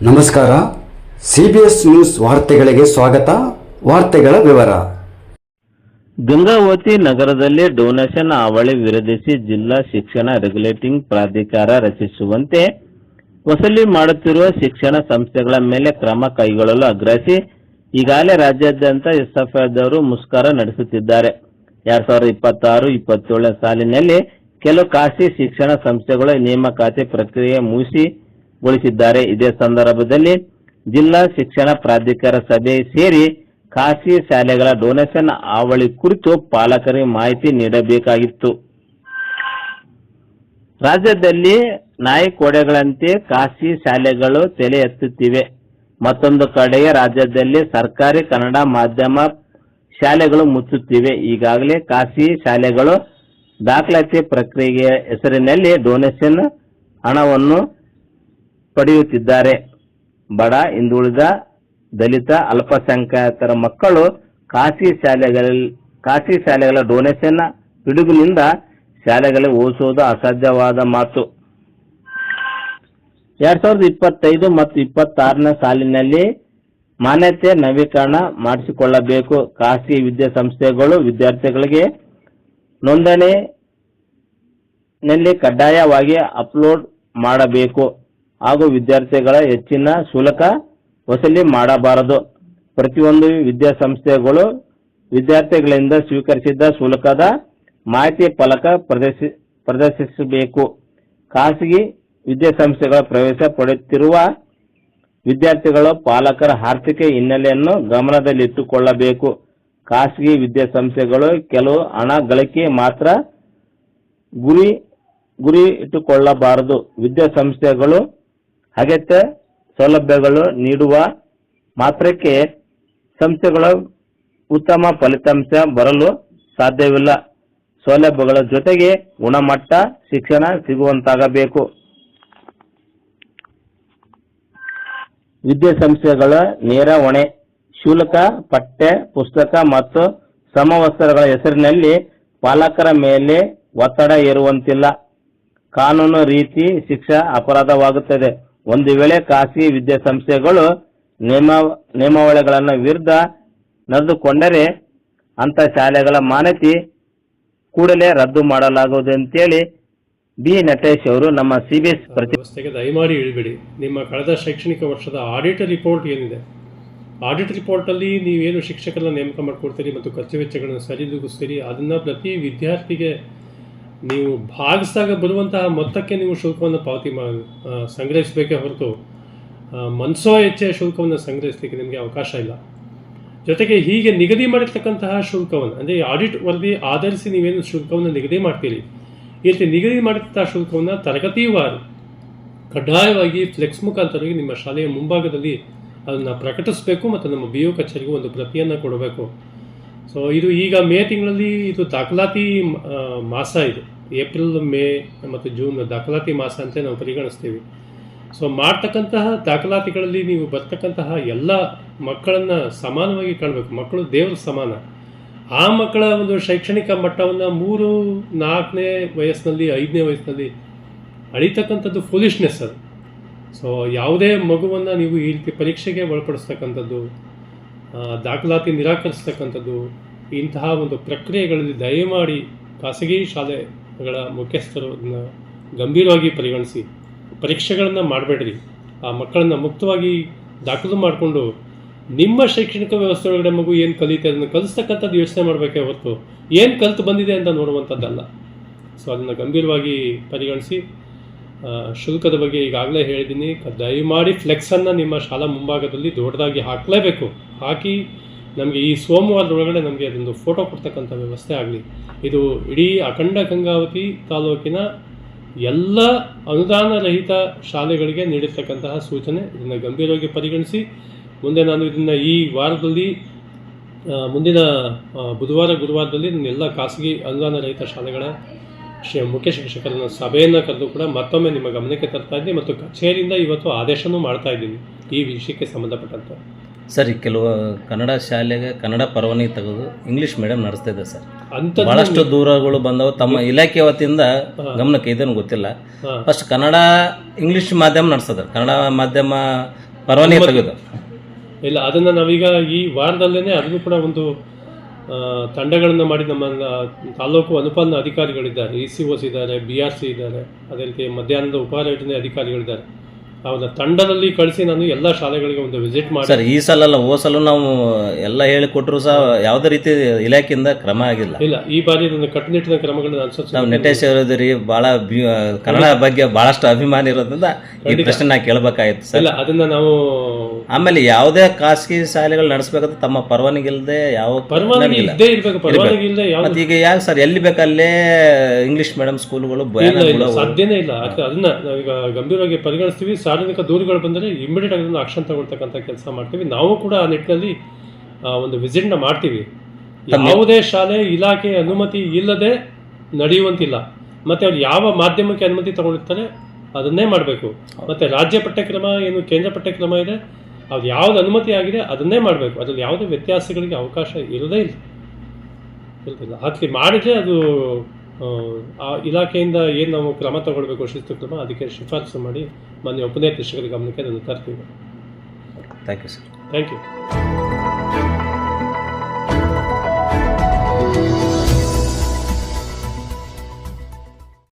ನಮಸ್ಕಾರ. CBS news ವಾರ್ತೆಗಳಿಗೆ ಸ್ವಾಗತ. ವಾರ್ತೆಗಳ ವಿವರ. ಗಂಗಾವತಿ ನಗರದಲ್ಲಿ ಡೊನೇಷನ್ ಹಾವಳಿ ವಿರೋಧಿಸಿ ಜಿಲ್ಲಾ ಶಿಕ್ಷಣ ರೆಗ್ಯುಲೇಟಿಂಗ್ ಪ್ರಾಧಿಕಾರ ರಚಿಸುವಂತೆ ವಸೂಲಿ ಮಾಡುತ್ತಿರುವ ಶಿಕ್ಷಣ ಸಂಸ್ಥೆಗಳ ಮೇಲೆ ಕ್ರಮ ಕೈಗೊಳ್ಳಲು ಆಗ್ರಹಿಸಿ ಈಗಾಗಲೇ ರಾಜ್ಯಾದ್ಯಂತ SFIದವರು ಮುಷ್ಕರ ನಡೆಸುತ್ತಿದ್ದಾರೆ. 2026-27 ಸಾಲಿನಲ್ಲಿ ಕೆಲವು ಖಾಸಗಿ ಶಿಕ್ಷಣ ಸಂಸ್ಥೆಗಳು ನೇಮಕಾತಿ ಪ್ರಕ್ರಿಯೆ ಮುಗಿಸಿಗೊಳಿಸಿದ್ದಾರೆ. ಇದೇ ಸಂದರ್ಭದಲ್ಲಿ ಜಿಲ್ಲಾ ಶಿಕ್ಷಣ ಪ್ರಾಧಿಕಾರ ಸಭೆ ಸೇರಿ ಖಾಸಗಿ ಶಾಲೆಗಳ ಡೊನೇಷನ್ ಹಾವಳಿ ಕುರಿತು ಪಾಲಕರಿಗೆ ಮಾಹಿತಿ ನೀಡಬೇಕಾಗಿತ್ತು. ರಾಜ್ಯದಲ್ಲಿ ನಾಯಿಕೋಡೆಗಳಂತೆ ಖಾಸಗಿ ಶಾಲೆಗಳು ತಲೆ ಎತ್ತುತ್ತಿವೆ. ಮತ್ತೊಂದು ಕಡೆಗೆ ರಾಜ್ಯದಲ್ಲಿ ಸರ್ಕಾರಿ ಕನ್ನಡ ಮಾಧ್ಯಮ ಶಾಲೆಗಳು ಮುಚ್ಚುತ್ತಿವೆ. ಈಗಾಗಲೇ ಖಾಸಗಿ ಶಾಲೆಗಳು ದಾಖಲಾತಿ ಪ್ರಕ್ರಿಯೆಯ ಹೆಸರಿನಲ್ಲಿ ಡೊನೇಷನ್ ಹಣವನ್ನು ಪಡೆಯುತ್ತಿದ್ದಾರೆ. ಬಡ, ಹಿಂದುಳಿದ, ದಲಿತ, ಅಲ್ಪಸಂಖ್ಯಾತರ ಮಕ್ಕಳು ಖಾಸಗಿ ಶಾಲೆಗಳ ಡೊನೇಷನ್ ಪಿಡುಗಿನಿಂದ ಶಾಲೆಗಳಿಗೆ ಓದಿಸುವುದು ಅಸಾಧ್ಯವಾದ ಮಾತು. 2025 ಮತ್ತು 26ನೇ ಸಾಲಿನಲ್ಲಿ ಮಾನ್ಯತೆ ನವೀಕರಣ ಮಾಡಿಸಿಕೊಳ್ಳಬೇಕು. ಖಾಸಗಿ ವಿದ್ಯಾಸಂಸ್ಥೆಗಳು ವಿದ್ಯಾರ್ಥಿಗಳಿಗೆ ನೋಂದಣಿನಲ್ಲಿ ಕಡ್ಡಾಯವಾಗಿ ಅಪ್ಲೋಡ್ ಮಾಡಬೇಕು ಹಾಗೂ ವಿದ್ಯಾರ್ಥಿಗಳ ಹೆಚ್ಚಿನ ಶುಲ್ಕ ವಸೂಲಿ ಮಾಡಬಾರದು. ಪ್ರತಿಯೊಂದು ವಿದ್ಯಾಸಂಸ್ಥೆಗಳು ವಿದ್ಯಾರ್ಥಿಗಳಿಂದ ಸ್ವೀಕರಿಸಿದ ಶುಲ್ಕದ ಮಾಹಿತಿ ಫಲಕ ಪ್ರದರ್ಶಿಸಬೇಕು. ಖಾಸಗಿ ವಿದ್ಯಾಸಂಸ್ಥೆಗಳ ಪ್ರವೇಶ ಪಡೆಯುತ್ತಿರುವ ವಿದ್ಯಾರ್ಥಿಗಳು ಪಾಲಕರ ಆರ್ಥಿಕ ಹಿನ್ನೆಲೆಯನ್ನು ಗಮನದಲ್ಲಿಟ್ಟುಕೊಳ್ಳಬೇಕು. ಖಾಸಗಿ ವಿದ್ಯಾಸಂಸ್ಥೆಗಳು ಕೆಲವು ಹಣ ಗಳಿಕೆ ಮಾತ್ರ ಗುರಿ ಇಟ್ಟುಕೊಳ್ಳಬಾರದು. ವಿದ್ಯಾಸಂಸ್ಥೆಗಳು ಅಗತ್ಯ ಸೌಲಭ್ಯಗಳು ನೀಡುವ ಮಾತ್ರಕ್ಕೆ ಸಂಸ್ಥೆಗಳ ಉತ್ತಮ ಫಲಿತಾಂಶ ಬರಲು ಸಾಧ್ಯವಿಲ್ಲ. ಸೌಲಭ್ಯಗಳ ಜೊತೆಗೆ ಗುಣಮಟ್ಟ ಶಿಕ್ಷಣ ಸಿಗುವಂತಾಗಬೇಕು. ವಿದ್ಯಾಸಂಸ್ಥೆಗಳ ನೇರ ಹೊಣೆ ಶುಲ್ಕ, ಪಠ್ಯ ಪುಸ್ತಕ ಮತ್ತು ಸಮವಸ್ತ್ರಗಳ ಹೆಸರಿನಲ್ಲಿ ಪಾಲಕರ ಮೇಲೆ ಒತ್ತಡ ಹೇರುವಂತಿಲ್ಲ. ಕಾನೂನು ರೀತಿ ಶಿಕ್ಷೆ ಅಪರಾಧವಾಗುತ್ತದೆ. ಒಂದು ವೇಳೆ ಖಾಸಗಿ ವಿದ್ಯಾಸಂಸ್ಥೆಗಳು ನಿಯಮಾವಳಿಗಳನ್ನು ವಿರುದ್ಧ ನಡೆದುಕೊಂಡರೆ ಅಂತ ಶಾಲೆಗಳ ಮಾನ್ಯತೆ ಕೂಡಲೇ ರದ್ದು ಮಾಡಲಾಗುವುದು ಅಂತೇಳಿ ಬಿ ನಟೇಶ್ ಅವರು ನಮ್ಮ CBS ವ್ಯವಸ್ಥೆಗೆ ದಯಮಾಡಿ ಇಳಿಬೇಡಿ. ನಿಮ್ಮ ಕಳೆದ ಶೈಕ್ಷಣಿಕ ವರ್ಷದ ಆಡಿಟ್ ರಿಪೋರ್ಟ್ ಏನಿದೆ, ಆಡಿಟ್ ರಿಪೋರ್ಟಲ್ಲಿ ನೀವೇನು ಶಿಕ್ಷಕರನ್ನ ನೇಮಕ ಮಾಡಿಕೊಡ್ತೀರಿ ಮತ್ತು ಖರ್ಚು ವೆಚ್ಚಗಳನ್ನು ಸರಿದೂಗಿಸ್ತೀರಿ, ಅದನ್ನು ಪ್ರತಿ ವಿದ್ಯಾರ್ಥಿಗೆ ನೀವು ಭಾಗಿಸಿದಾಗ ಬರುವಂತಹ ಮೊತ್ತಕ್ಕೆ ನೀವು ಶುಲ್ಕವನ್ನು ಸಂಗ್ರಹಿಸಬೇಕೇ ಹೊರತು ಮನಸೋ ಹೆಚ್ಚೆ ಶುಲ್ಕವನ್ನು ಸಂಗ್ರಹಿಸಲಿಕ್ಕೆ ನಿಮಗೆ ಅವಕಾಶ ಇಲ್ಲ. ಜೊತೆಗೆ ಹೀಗೆ ನಿಗದಿ ಮಾಡಿರ್ತಕ್ಕಂತಹ ಶುಲ್ಕವನ್ನು ಅಂದರೆ ಆಡಿಟ್ ವರದಿ ಆಧರಿಸಿ ನೀವೇನು ಶುಲ್ಕವನ್ನು ನಿಗದಿ ಮಾಡ್ತೀರಿ, ಈ ರೀತಿ ನಿಗದಿ ಮಾಡಿದಂತಹ ಶುಲ್ಕವನ್ನು ತರಗತಿವಾರು ಕಡ್ಡಾಯವಾಗಿ ಫ್ಲೆಕ್ಸ್ ಮುಖಾಂತರವಾಗಿ ನಿಮ್ಮ ಶಾಲೆಯ ಮುಂಭಾಗದಲ್ಲಿ ಅದನ್ನು ಪ್ರಕಟಿಸಬೇಕು ಮತ್ತು ನಮ್ಮ BO ಕಚೇರಿಗೂ ಒಂದು ಪ್ರತಿಯನ್ನು ಕೊಡಬೇಕು. ಸೊ ಇದು ಈಗ ಮೇ ತಿಂಗಳಲ್ಲಿ ಇದು ದಾಖಲಾತಿ ಮಾಸ. ಇದು ಏಪ್ರಿಲ್, ಮೇ ಮತ್ತು ಜೂನ್ ದಾಖಲಾತಿ ಮಾಸ ಅಂತ ನಾವು ಪರಿಗಣಿಸ್ತೀವಿ. ಸೊ ಮಾಡ್ತಕ್ಕಂತಹ ದಾಖಲಾತಿಗಳಲ್ಲಿ ನೀವು ಬರ್ತಕ್ಕಂತಹ ಎಲ್ಲ ಮಕ್ಕಳನ್ನು ಸಮಾನವಾಗಿ ಕಾಣಬೇಕು. ಮಕ್ಕಳು ದೇವರ ಸಮಾನ. ಆ ಮಕ್ಕಳ ಒಂದು ಶೈಕ್ಷಣಿಕ ಮಟ್ಟವನ್ನು 3, 4ನೇ ವಯಸ್ಸಿನಲ್ಲಿ, 5ನೇ ವಯಸ್ಸಿನಲ್ಲಿ ಅಳಿತಕ್ಕಂಥದ್ದು ಫೂಲಿಶ್ನೆಸ್ ಅದು. ಸೊ ಯಾವುದೇ ಮಗುವನ್ನು ನೀವು ಈ ರೀತಿ ಪರೀಕ್ಷೆಗೆ ಒಳಪಡಿಸ್ತಕ್ಕಂಥದ್ದು, ದಾಖಲಾತಿ ನಿರಾಕರಿಸ್ತಕ್ಕಂಥದ್ದು, ಇಂತಹ ಒಂದು ಪ್ರಕ್ರಿಯೆಗಳಲ್ಲಿ ದಯಮಾಡಿ ಖಾಸಗಿ ಶಾಲೆಗಳ ಮುಖ್ಯಸ್ಥರು ಅದನ್ನು ಗಂಭೀರವಾಗಿ ಪರಿಗಣಿಸಿ ಪರೀಕ್ಷೆಗಳನ್ನು ಮಾಡಬೇಡ್ರಿ. ಆ ಮಕ್ಕಳನ್ನು ಮುಕ್ತವಾಗಿ ದಾಖಲು ಮಾಡಿಕೊಂಡು ನಿಮ್ಮ ಶೈಕ್ಷಣಿಕ ವ್ಯವಸ್ಥೆ ಒಳಗಡೆ ಮಗು ಏನು ಕಲಿಯುತ್ತೆ ಅದನ್ನು ಕಲಿಸ್ತಕ್ಕಂಥದ್ದು ಯೋಚನೆ ಮಾಡಬೇಕೇ ಹೊರತು ಏನು ಕಲಿತು ಬಂದಿದೆ ಅಂತ ನೋಡುವಂಥದ್ದಲ್ಲ. ಸೊ ಅದನ್ನು ಗಂಭೀರವಾಗಿ ಪರಿಗಣಿಸಿ. ಶುಲ್ಕದ ಬಗ್ಗೆ ಈಗಾಗಲೇ ಹೇಳಿದ್ದೀನಿ. ದಯಮಾಡಿ ಫ್ಲೆಕ್ಸನ್ನು ನಿಮ್ಮ ಶಾಲಾ ಮುಂಭಾಗದಲ್ಲಿ ದೊಡ್ಡದಾಗಿ ಹಾಕಲೇಬೇಕು. ಹಾಕಿ ನಮಗೆ ಈ ಸೋಮವಾರದೊಳಗಡೆ ನಮಗೆ ಅದೊಂದು ಫೋಟೋ ಕೊಡ್ತಕ್ಕಂಥ ವ್ಯವಸ್ಥೆ ಆಗಲಿ. ಇದು ಇಡೀ ಅಖಂಡ ಗಂಗಾವತಿ ತಾಲೂಕಿನ ಎಲ್ಲ ಅನುದಾನ ರಹಿತ ಶಾಲೆಗಳಿಗೆ ನೀಡಿರ್ತಕ್ಕಂತಹ ಸೂಚನೆ. ಇದನ್ನು ಗಂಭೀರವಾಗಿ ಪರಿಗಣಿಸಿ ಮುಂದೆ ನಾನು ಇದನ್ನು ಈ ವಾರದಲ್ಲಿ ಮುಂದಿನ ಬುಧವಾರ, ಗುರುವಾರದಲ್ಲಿ ನನ್ನ ಎಲ್ಲ ಖಾಸಗಿ ಅನುದಾನ ರಹಿತ ಶಾಲೆಗಳ ಮುಖ್ಯ ಶಿಕ್ಷಕರನ್ನ ಸಭೆಯನ್ನು ಕರೆದು ಕೂಡ ಮತ್ತೊಮ್ಮೆ ನಿಮ್ಮ ಗಮನಕ್ಕೆ ತರ್ತಾ ಇದ್ದೀನಿ ಮತ್ತು ಕಚೇರಿಯಿಂದ ಇವತ್ತು ಆದೇಶನೂ ಮಾಡ್ತಾ ಇದ್ದೀನಿ ಈ ವಿಷಯಕ್ಕೆ ಸಂಬಂಧಪಟ್ಟಂತೆ. ಸರ್, ಕೆಲವು ಕನ್ನಡ ಶಾಲೆಗೆ ಕನ್ನಡ ಪರವಾನಗಿ ತೆಗೆದು ಇಂಗ್ಲೀಷ್ ಮೀಡಿಯಂ ನಡೆಸ್ತಾ ಇದೆ ಸರ್. ಬಹಳಷ್ಟು ದೂರಗಳು ಬಂದವು. ತಮ್ಮ ಇಲಾಖೆ ವತಿಯಿಂದ ಗಮನಕ್ಕೆ ಇದನ್ನು ಗೊತ್ತಿಲ್ಲ. ಫಸ್ಟ್ ಕನ್ನಡ ಇಂಗ್ಲೀಷ್ ಮಾಧ್ಯಮ ನಡೆಸ್ತದೆ. ಕನ್ನಡ ಮಾಧ್ಯಮ ಪರವಾನಗಿ ತೆಗೆದು ಇಲ್ಲ, ಅದನ್ನು ನಾವೀಗ ಈ ವಾರದಲ್ಲೇ ಅದನ್ನು ಕೂಡ ಒಂದು ತಂಡಗಳನ್ನು ಮಾಡಿ ನಮ್ಮ ತಾಲೂಕು ಅನುಪಾಲನಾ ಅಧಿಕಾರಿಗಳಿದ್ದಾರೆ, ECOs ಇದ್ದಾರೆ, BRC ಇದ್ದಾರೆ, ಅದೇ ರೀತಿ ಮಧ್ಯಾಹ್ನದ ಉಪಹಾರ ಯೋಜನೆ ಅಧಿಕಾರಿಗಳಿದ್ದಾರೆ. ಅವರ ತಂಡದಲ್ಲಿ ಕಳಿಸಿ ನಾನು ಎಲ್ಲ ಶಾಲೆಗಳಿಗೆ ಒಂದು ವಿಸಿಟ್ ಮಾಡಿ. ಸರ್, ಈ ಸಲ ಅಲ್ಲ, ಹೋದ ಸಲ ನಾವು ಎಲ್ಲ ಹೇಳಿಕೊಟ್ರು ಸಹ ಯಾವುದೇ ರೀತಿ ಇಲಾಖೆಯಿಂದ ಕ್ರಮ ಆಗಿಲ್ಲ. ಇಲ್ಲ, ಈ ಬಾರಿ ನನ್ನ ಕಟ್ಟುನಿಟ್ಟಿನ ಕ್ರಮಗಳನ್ನು ಅನುಸರಿಸಿ. ನಾವು ನಟೇಶ್ ಅವರದ್ರಿ ಭಾಳ ಕನ್ನಡ ಬಗ್ಗೆ ಬಹಳಷ್ಟು ಅಭಿಮಾನ ಇರೋದ್ರಿಂದ ಈ ಪ್ರಶ್ನೆ ನಾ ಕೇಳಬೇಕಾಗಿತ್ತು ಸರ್. ಇಲ್ಲ, ಅದನ್ನ ನಾವು ಆಮೇಲೆ ಯಾವುದೇ ಖಾಸಗಿ ಶಾಲೆಗಳು ನಡೆಸಬೇಕಾದ್ರೆ ತಮ್ಮ ಪರವಾನಗಿ ಇಲ್ಲದೆ ಯಾವ ಪರವಾನಗಿ ಇಲ್ಲದೆ ಇರಬೇಕು. ಪರವಾನಗಿ ಇಲ್ಲದೆ ಮತ್ತೆ ಈಗ ಯಾಕೆ ಸರ್ ಎಲ್ಲಿ ಬೇಕಲ್ಲೇ ಇಂಗ್ಲಿಷ್ ಮೀಡಿಯಂ ಸ್ಕೂಲ್ಗಳು ಸಾಧ್ಯನೇ ಇಲ್ಲ. ಅದನ್ನ ನಾವೀಗ ಗಂಭೀರವಾಗಿ ಪರಿಗಣಿಸ್ತೀವಿ. ಸಾರ್ವಜನಿಕ ದೂರುಗಳು ಬಂದರೆ ಇಮಿಡಿಯೇಟ್ ಆಗಿ ಅದನ್ನು ಆಕ್ಷನ್ ತಗೊಳ್ತಕ್ಕಂಥ ಕೆಲಸ ಮಾಡ್ತೀವಿ. ನಾವು ಕೂಡ ಆ ನಿಟ್ಟಿನಲ್ಲಿ ಒಂದು ವಿಸಿಟ್ನ ಮಾಡ್ತೀವಿ. ಯಾವುದೇ ಶಾಲೆ ಇಲಾಖೆ ಅನುಮತಿ ಇಲ್ಲದೆ ನಡೆಯುವಂತಿಲ್ಲ. ಮತ್ತೆ ಅವ್ರು ಯಾವ ಮಾಧ್ಯಮಕ್ಕೆ ಅನುಮತಿ ತಗೊಂಡಿರ್ತಾರೆ ಅದನ್ನೇ ಮಾಡಬೇಕು. ಮತ್ತೆ ರಾಜ್ಯ ಪಠ್ಯಕ್ರಮ ಏನು ಕೇಂದ್ರ ಪಠ್ಯಕ್ರಮ ಇದೆ, ಅದು ಯಾವ್ದು ಅನುಮತಿ ಆಗಿದೆ ಅದನ್ನೇ ಮಾಡಬೇಕು. ಅದ್ರಲ್ಲಿ ಯಾವುದೇ ವ್ಯತ್ಯಾಸಗಳಿಗೆ ಅವಕಾಶ ಇರೋದೇ ಇಲ್ಲ. ಹಾಕಿ ಮಾಡಿದರೆ ಅದು ಆ ಇಲಾಖೆಯಿಂದ ಏನು ನಾವು ಕ್ರಮ ತಗೊಳ್ಬೇಕು, ಶಿಸ್ತು ಕ್ರಮ, ಅದಕ್ಕೆ ಶಿಫಾರಸು ಮಾಡಿ ಮಾನ್ಯ ಉಪನಿರ್ದೇಶಕರ ಗಮನಕ್ಕೆ ಅದನ್ನು ತರ್ತೀವಿ. Thank you sir. Thank you.